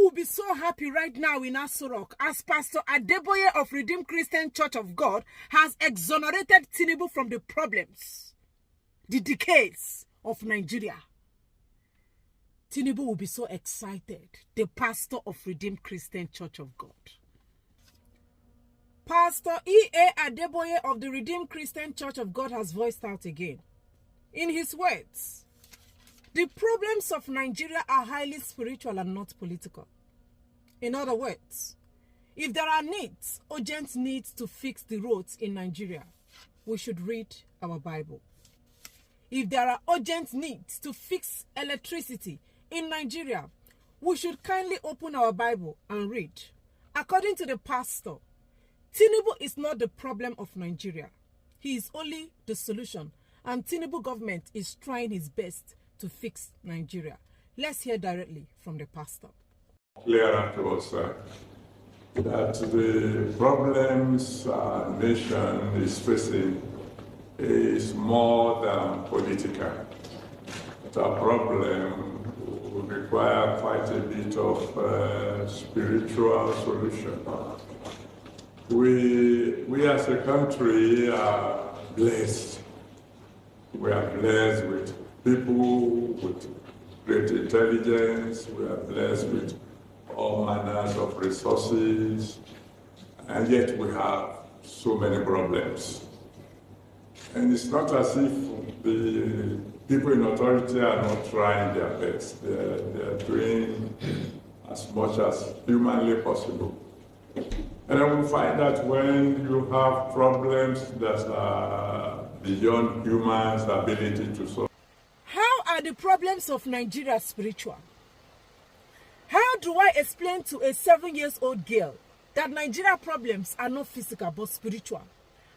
will be so happy right now in Asurok as Pastor Adeboye of Redeemed Christian Church of God has exonerated Tinubu from the problems, the decays of Nigeria. Tinubu will be so excited, the pastor of Redeemed Christian Church of God. Pastor E.A. Adeboye of the Redeemed Christian Church of God has voiced out again. In his words, the problems of Nigeria are highly spiritual and not political. In other words, if there are needs, urgent needs to fix the roads in Nigeria, we should read our Bible. If there are urgent needs to fix electricity in Nigeria, we should kindly open our Bible and read. According to the pastor, Tinubu is not the problem of Nigeria. He is only the solution, and Tinubu government is trying his best to fix Nigeria. Let's hear directly from the pastor. Clear to us that the problems our nation is facing is more than political. The problem will require quite a bit of spiritual solution. We as a country are blessed. We are blessed with people with great intelligence. We are blessed with all manners of resources, and yet we have so many problems. And it's not as if the people in authority are not trying their best. They are doing as much as humanly possible. And then we find that when you have problems that are beyond humans' ability to solve. How are the problems of Nigeria spiritual? How do I explain to a 7-year-old girl that Nigeria problems are not physical but spiritual?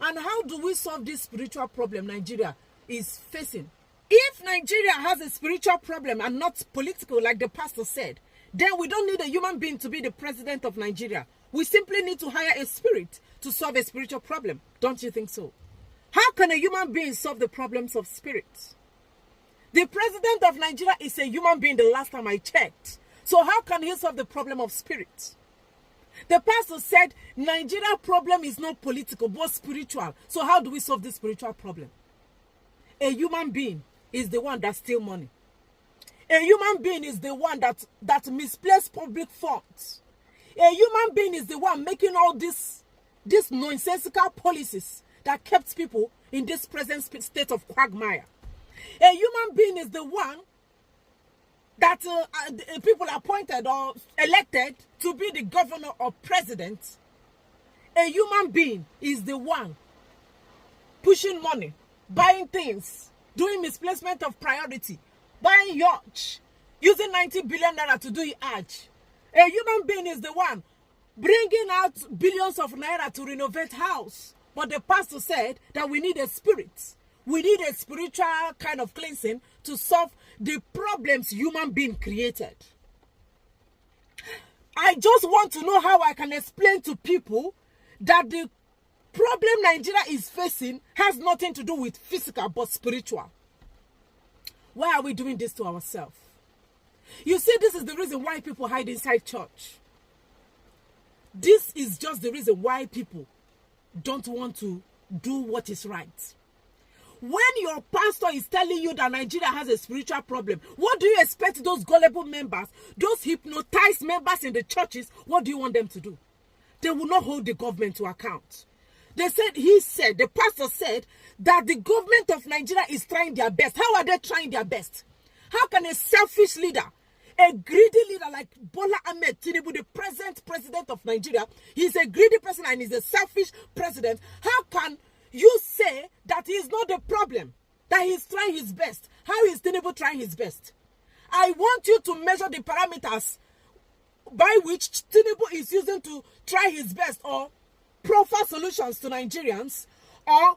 And how do we solve this spiritual problem Nigeria is facing? If Nigeria has a spiritual problem and not political, like the pastor said, then we don't need a human being to be the president of Nigeria. We simply need to hire a spirit to solve a spiritual problem. Don't you think so? How can a human being solve the problems of spirits? The president of Nigeria is a human being the last time I checked. So how can he solve the problem of spirit? The pastor said Nigeria problem is not political but spiritual. So how do we solve this spiritual problem? A human being is the one that steals money. A human being is the one that misplaces public funds. A human being is the one making all these nonsensical policies that kept people in this present state of quagmire. A human being is the one that people appointed or elected to be the governor or president. A human being is the one pushing money, buying things, doing misplacement of priority, buying yachts, using 90 billion naira to do Hajj. A human being is the one bringing out billions of naira to renovate house. But the pastor said that we need a spirit. We need a spiritual kind of cleansing to solve the problems human being created. I just want to know how I can explain to people that the problem Nigeria is facing has nothing to do with physical but spiritual. Why are we doing this to ourselves? You see, this is the reason why people hide inside church. This is just the reason why people don't want to do what is right. When your pastor is telling you that Nigeria has a spiritual problem, what do you expect those gullible members, those hypnotized members in the churches, what do you want them to do? They will not hold the government to account. The pastor said that the government of Nigeria is trying their best. How are they trying their best? How can a selfish leader, a greedy leader like Bola Ahmed Tinubu, the present president of Nigeria, he's a greedy person and he's a selfish president. How can you say that he is not the problem, that he's trying his best? How is Tinubu trying his best? I want you to measure the parameters by which Tinubu is using to try his best or proffer solutions to Nigerians or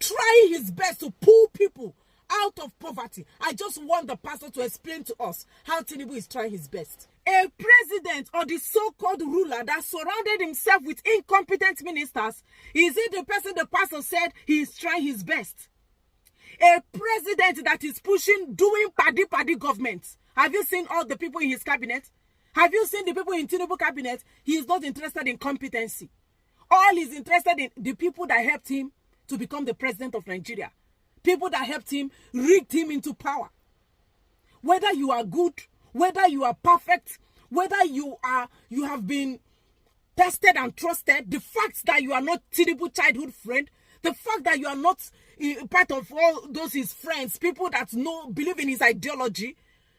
try his best to pull people out of poverty. I just want the pastor to explain to us how Tinubu is trying his best. A president or the so-called ruler that surrounded himself with incompetent ministers, is it the person the pastor said he is trying his best? A president that is doing paddy government. Have you seen all the people in his cabinet? Have you seen the people in Tinubu cabinet? He is not interested in competency. All he's interested in the people that helped him to become the president of Nigeria. People that helped him, rigged him into power. Whether you are good, whether you are perfect, whether you have been tested and trusted, the fact that you are not Tinubu childhood friend, the fact that you are not part of all those his friends, people that believe in his ideology,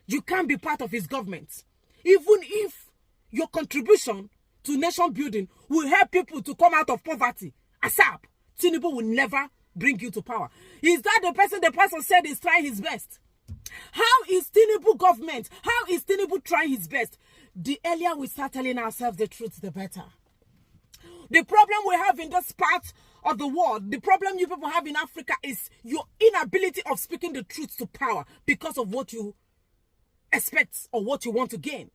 you can't be part of his government. Even if your contribution to nation building will help people to come out of poverty, ASAP, Tinubu will never bring you to power. Is that the person the pastor said is trying his best? How is Tinubu government? How is Tinubu trying his best? The earlier we start telling ourselves the truth, the better. The problem we have in this part of the world, the problem you people have in Africa is your inability of speaking the truth to power because of what you expect or what you want to gain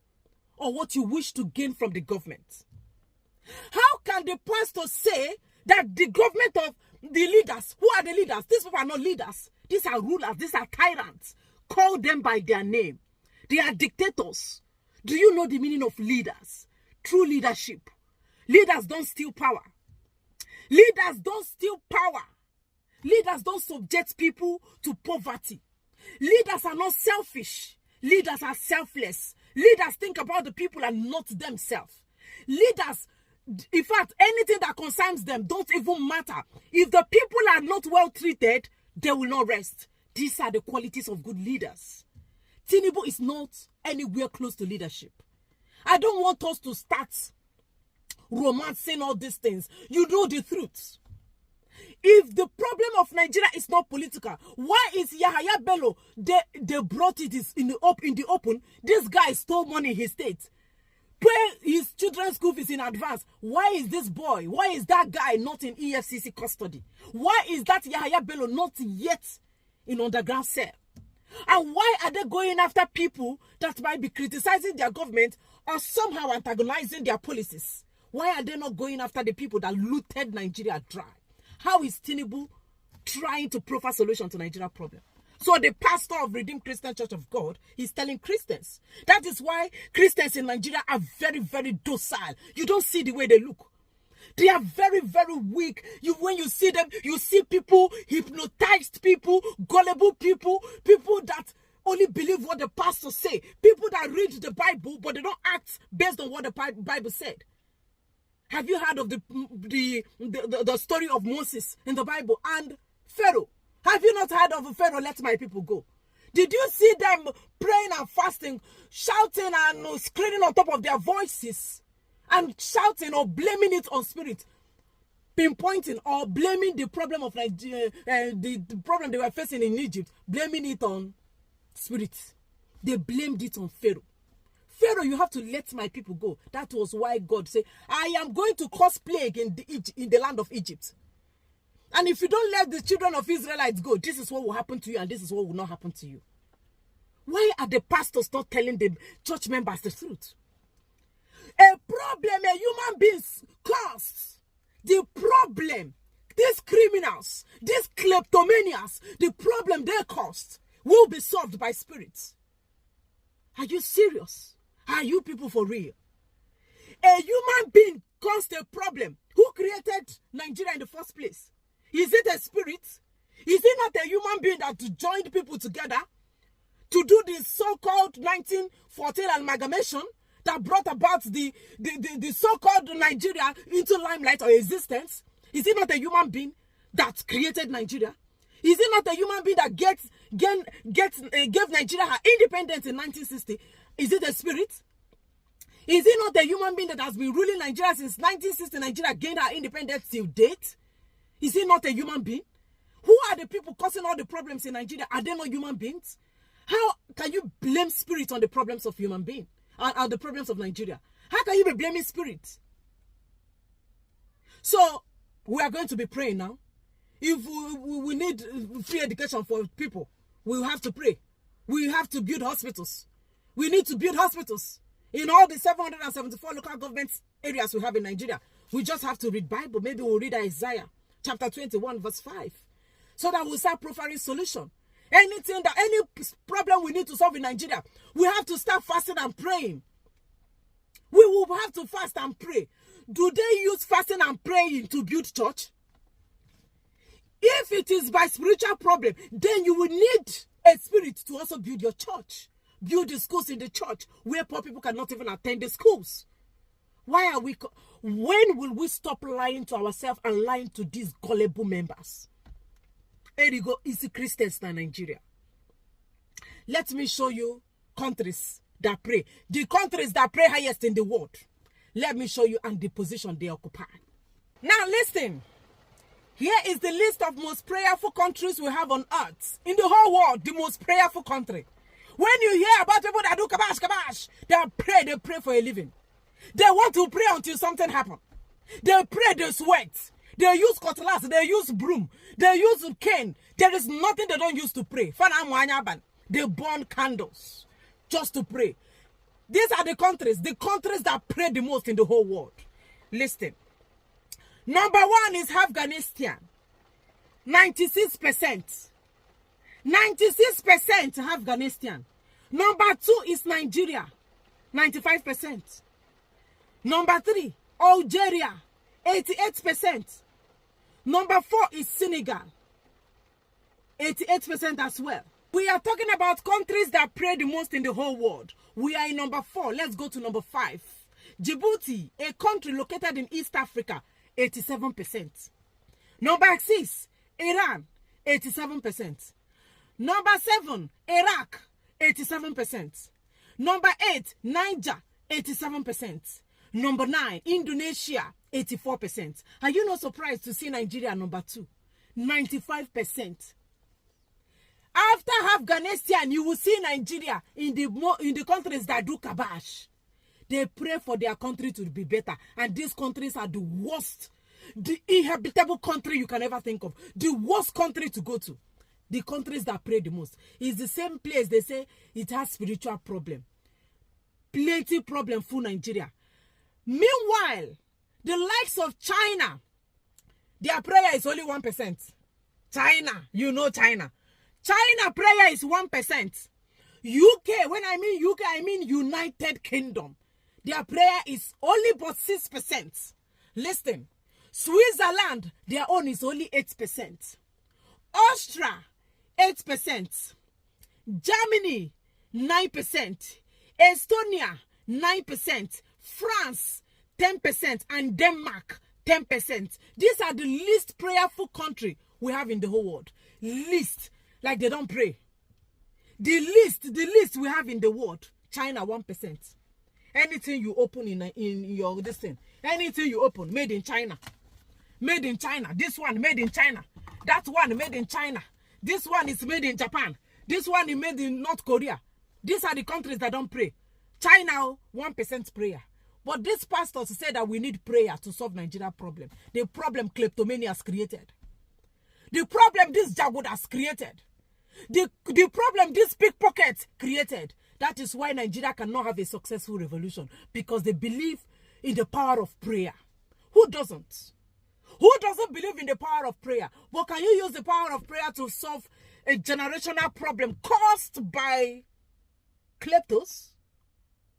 or what you wish to gain from the government. How can the pastor say that the government of the leaders, who are the leaders? These people are not leaders. These are rulers. These are tyrants. Call them by their name. They are dictators. Do you know the meaning of leaders? True leadership. Leaders don't steal power. Leaders don't steal power. Leaders don't subject people to poverty. Leaders are not selfish. Leaders are selfless. Leaders think about the people and not themselves. Leaders, in fact, anything that concerns them don't even matter. If the people are not well treated, they will not rest. These are the qualities of good leaders. Tinubu is not anywhere close to leadership. I don't want us to start romancing all these things. You know the truth. If the problem of Nigeria is not political, why is Yahaya Bello, they brought it in the open? This guy stole money in his state. Pay his children's school fees in advance. Why is this boy, why is that guy not in EFCC custody? Why is that Yahaya Bello not yet in underground cell? And why are they going after people that might be criticizing their government or somehow antagonizing their policies? Why are they not going after the people that looted Nigeria dry? How is Tinubu trying to proffer solution to Nigeria problem? So the pastor of Redeemed Christian Church of God is telling Christians. That is why Christians in Nigeria are very, very docile. You don't see the way they look. They are very, very weak. When you see them, you see people, hypnotized people, gullible people, people that only believe what the pastor say, people that read the Bible, but they don't act based on what the Bible said. Have you heard of the story of Moses in the Bible and Pharaoh? Have you not heard of Pharaoh, let my people go? Did you see them praying and fasting, shouting and screaming on top of their voices and shouting or blaming it on spirit, pinpointing or blaming the problem of Nigeria, the problem they were facing in Egypt, blaming it on spirit? They blamed it on Pharaoh. Pharaoh, you have to let my people go. That was why God said, I am going to cause plague in the land of Egypt. And if you don't let the children of Israelites go, this is what will happen to you and this is what will not happen to you. Why are the pastors not telling the church members the truth? A problem a human beings caused. The problem, these criminals, these kleptomaniacs, the problem they caused will be solved by spirits. Are you serious? Are you people for real? A human being caused a problem. Who created Nigeria in the first place? Is it a spirit? Is it not a human being that joined people together to do the so-called 1914 amalgamation that brought about the so-called Nigeria into limelight or existence? Is it not a human being that created Nigeria? Is it not a human being that gave Nigeria her independence in 1960? Is it a spirit? Is it not a human being that has been ruling Nigeria since 1960? Nigeria gained her independence till date? Is it not a human being? Who are the people causing all the problems in Nigeria? Are they not human beings? How can you blame spirit on the problems of human beings? On the problems of Nigeria? How can you be blaming spirit? So, we are going to be praying now. If we need free education for people, we have to pray. We have to build hospitals. We need to build hospitals in all the 774 local government areas we have in Nigeria. We just have to read Bible. Maybe we'll read Isaiah chapter 21 verse 5. So that we'll start proffering solution. Any problem we need to solve in Nigeria, we have to start fasting and praying. We will have to fast and pray. Do they use fasting and praying to build church? If it is by spiritual problem, then you will need a spirit to also build your church. Build the schools in the church where poor people cannot even attend the schools. Why are we... When will we stop lying to ourselves and lying to these gullible members? Here you go, easy Christians in Nigeria. Let me show you countries that pray. The countries that pray highest in the world. Let me show you and the position they occupy. Now listen. Here is the list of most prayerful countries we have on earth. In the whole world, the most prayerful country. When you hear about people that do kabash, they pray for a living. They want to pray until something happens. They pray, they sweat. They use cutlass, they use broom, they use cane. There is nothing they don't use to pray. They burn candles just to pray. These are the countries that pray the most in the whole world. Listen. Number 1 is Afghanistan. 96%. 96% Afghanistan. Number 2 is Nigeria. 95%. Number 3, Algeria. 88%. Number 4 is Senegal. 88% as well. We are talking about countries that pray the most in the whole world. We are in number 4. Let's go to number 5. Djibouti, a country located in East Africa. 87%. Number 6, Iran, 87%. Number 7, Iraq, 87%. Number 8, Niger, 87%. Number 9, Indonesia, 84%. Are you not surprised to see Nigeria number 2? 95%. After Afghanistan, you will see Nigeria in the countries that do kabash. They pray for their country to be better. And these countries are the worst, the inhabitable country you can ever think of. The worst country to go to. The countries that pray the most. It's the same place they say it has spiritual problem. Plenty problem for Nigeria. Meanwhile, the likes of China, their prayer is only 1%. China, you know China. China prayer is 1%. UK, when I mean UK, I mean United Kingdom. Their prayer is only but 6%. Listen, Switzerland, their own is only 8%. Austria, 8%. Germany, 9%. Estonia, 9%. France, 10%. And Denmark, 10%. These are the least prayerful country we have in the whole world. Least, like they don't pray. The least we have in the world, China, 1%. Anything you open in your this thing, anything you open, made in China. Made in China. This one, made in China. That one, made in China. This one is made in Japan. This one is made in North Korea. These are the countries that don't pray. China, 1% prayer. But these pastors say that we need prayer to solve Nigeria problem. The problem kleptomania has created. The problem this Jagod has created. The problem this pickpocket created. That is why Nigeria cannot have a successful revolution. Because they believe in the power of prayer. Who doesn't? Who doesn't believe in the power of prayer? But can you use the power of prayer to solve a generational problem caused by kleptos?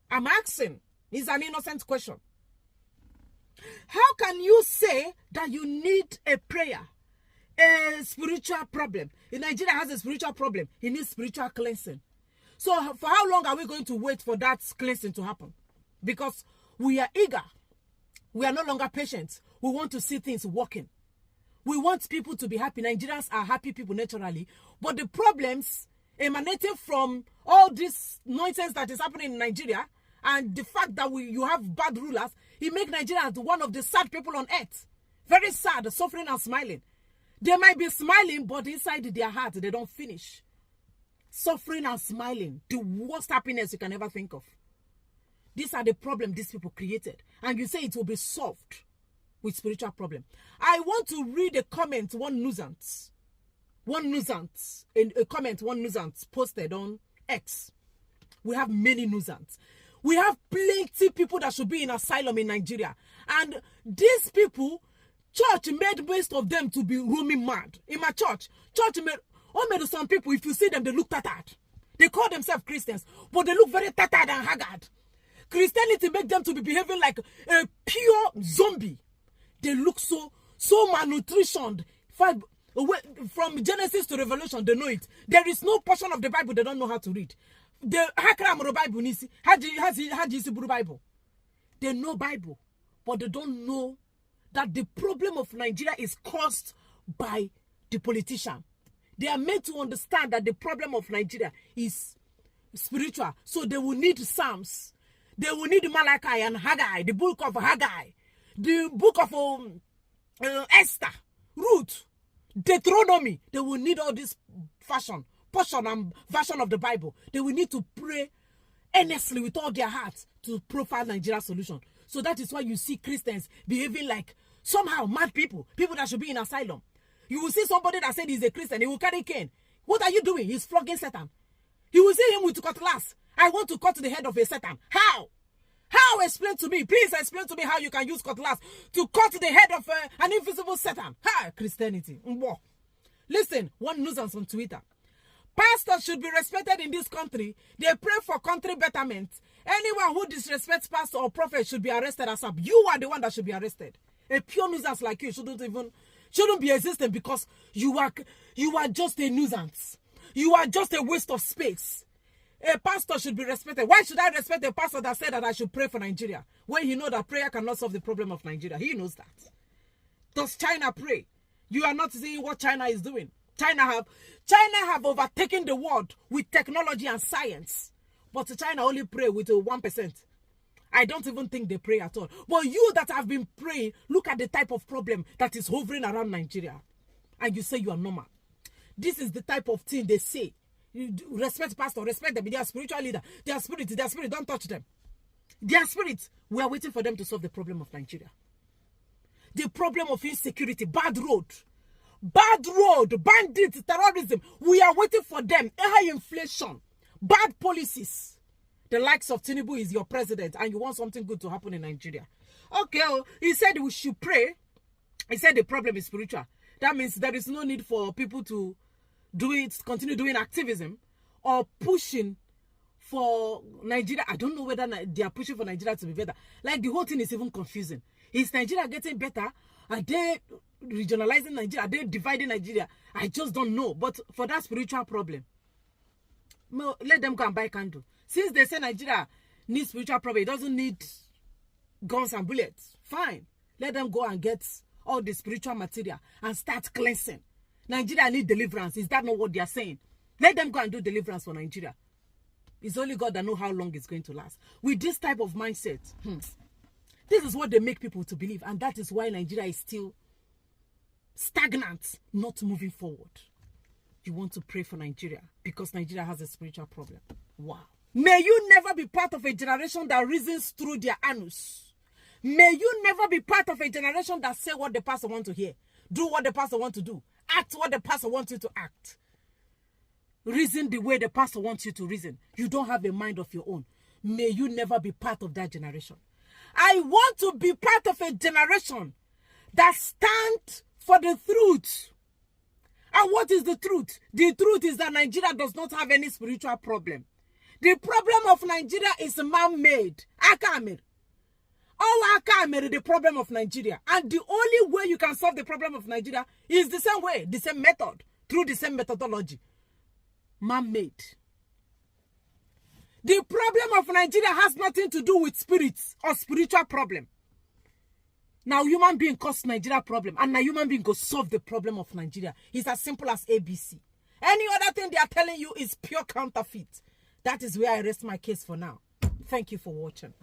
I'm asking. It's an innocent question. How can you say that you need a prayer? A spiritual problem. In Nigeria has a spiritual problem. It needs spiritual cleansing. So for how long are we going to wait for that cleansing to happen? Because we are eager. We are no longer patient. We want to see things working. We want people to be happy. Nigerians are happy people naturally. But the problems emanating from all this nonsense that is happening in Nigeria and the fact that you have bad rulers, it makes Nigeria one of the sad people on earth. Very sad, suffering and smiling. They might be smiling, but inside their heart, they don't finish. Suffering and smiling, the worst happiness you can ever think of. These are the problems these people created. And you say it will be solved with spiritual problem. I want to read a comment one nuisance posted on X. We have many nuisance. We have plenty people that should be in asylum in Nigeria. And these people, church made most of them to be roaming mad. In my church made some people, if you see them, they look tattered. They call themselves Christians, but they look very tattered and haggard. Christianity make them to be behaving like a pure zombie. They look so malnutritioned. From Genesis to Revelation, they know it. There is no portion of the Bible they don't know how to read. How do you see Bible? They know Bible, but they don't know that the problem of Nigeria is caused by the politician. They are meant to understand that the problem of Nigeria is spiritual. So they will need Psalms. They will need Malachi and Haggai, the book of Haggai, the book of Esther, Ruth, Deuteronomy. They will need all this portion and version of the Bible. They will need to pray earnestly with all their hearts to profile Nigeria solution. So that is why you see Christians behaving like somehow mad people that should be in asylum. You will see somebody that said he's a Christian, he will carry cane. What are you doing? He's flogging Satan. You will see him with cutlass. I want to cut the head of a Satan. How? How? Explain to me. Please explain to me how you can use cutlass to cut the head of an invisible Satan. Ha! Christianity. Listen, one nuisance on Twitter. Pastors should be respected in this country. They pray for country betterment. Anyone who disrespects pastor or prophet should be arrested as up. You are the one that should be arrested. A pure nuisance like you shouldn't be existing because you are just a nuisance. You are just a waste of space. A pastor should be respected. Why should I respect a pastor that said that I should pray for Nigeria when he knows that prayer cannot solve the problem of Nigeria? He knows that. Does China pray? You are not seeing what China is doing. China have overtaken the world with technology and science. But China only pray with 1%. I don't even think they pray at all. But you that have been praying, look at the type of problem that is hovering around Nigeria. And you say you are normal. This is the type of thing they say. You respect pastor, respect them. They are spiritual leader. They are spirit, don't touch them. They are spirit. We are waiting for them to solve the problem of Nigeria. The problem of insecurity, bad road, bandits, terrorism. We are waiting for them. High inflation, bad policies. The likes of Tinubu is your president and you want something good to happen in Nigeria. Okay, he said we should pray. He said the problem is spiritual. That means there is no need for people to continue doing activism or pushing for Nigeria. I don't know whether they are pushing for Nigeria to be better. Like the whole thing is even confusing. Is Nigeria getting better? Are they regionalizing Nigeria? Are they dividing Nigeria? I just don't know. But for that spiritual problem, let them go and buy candle. Since they say Nigeria needs spiritual problem, it doesn't need guns and bullets. Fine. Let them go and get all the spiritual material and start cleansing. Nigeria need deliverance. Is that not what they are saying? Let them go and do deliverance for Nigeria. It's only God that knows how long it's going to last. With this type of mindset, this is what they make people to believe. And that is why Nigeria is still stagnant, not moving forward. You want to pray for Nigeria because Nigeria has a spiritual problem. Wow. May you never be part of a generation that reasons through their anus. May you never be part of a generation that say what the pastor wants to hear. Do what the pastor wants to do. Act what the pastor wants you to act. Reason the way the pastor wants you to reason. You don't have a mind of your own. May you never be part of that generation. I want to be part of a generation that stands for the truth. And what is the truth? The truth is that Nigeria does not have any spiritual problem. The problem of Nigeria is man-made. Akamir. All Akamir is the problem of Nigeria. And the only way you can solve the problem of Nigeria is the same way, the same method, through the same methodology. Man-made. The problem of Nigeria has nothing to do with spirits or spiritual problem. Now human being caused Nigeria problem, and now human being go solve the problem of Nigeria. It's as simple as ABC. Any other thing they are telling you is pure counterfeit. That is where I rest my case for now. Thank you for watching.